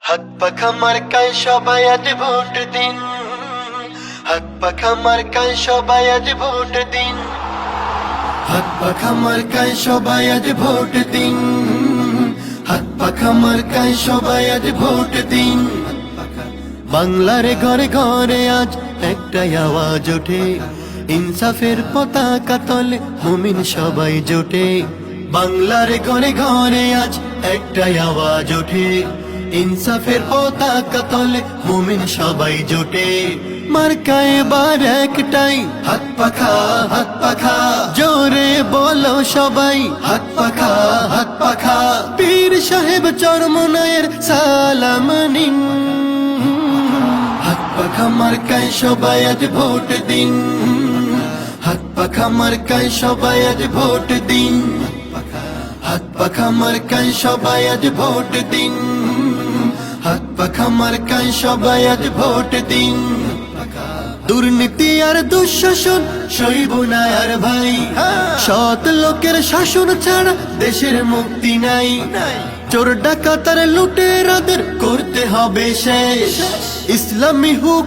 হাত পাখা মার্কায় সবাই আজ ভোট দিন, হাত পাখা মার্কায় সবাই আজ ভোট দিন, হাত পাখা মার্কায় সবাই আজ ভোট দিন, হাত পাখা মার্কায় সবাই আজ ভোট দিন। বাংলার ঘরে ঘরে আজ একটাই আওয়াজ ওঠে, ইনসাফের পতাকা তলে মুমিন সবাই জোটে। বাংলার ঘরে ঘরে আজ একটাই আওয়াজ ওঠে, ইনসাফের পতাকা তলে মুমিন সবাই জোটে। মার্কা এবার একটাই, হাত পাখা হাত পাখা, জোরে বলো সবাই হাত পাখা হাত পাখা। পীর সাহেব চরমনায়ের সালাম নিন, হাত পাখা মার্কায় সবাই আজ ভোট দিন, হাত পাখা মার্কায় সবাই আজ ভোট দিন, হাত পাখা মার্কায় সবাই আজ ভোট দিন, হাত পাখা মার্কায় সবাই আজ ভোট দিন। দুর্নীতি আর দুঃশাসন সইব না আর ভাই, সৎ লোকের শাসন ছাড়া দেশের মুক্তি নাই। চোর ডাকাতার লুটেরাদের করতে হবে শেষ, ইসলামী হুকুম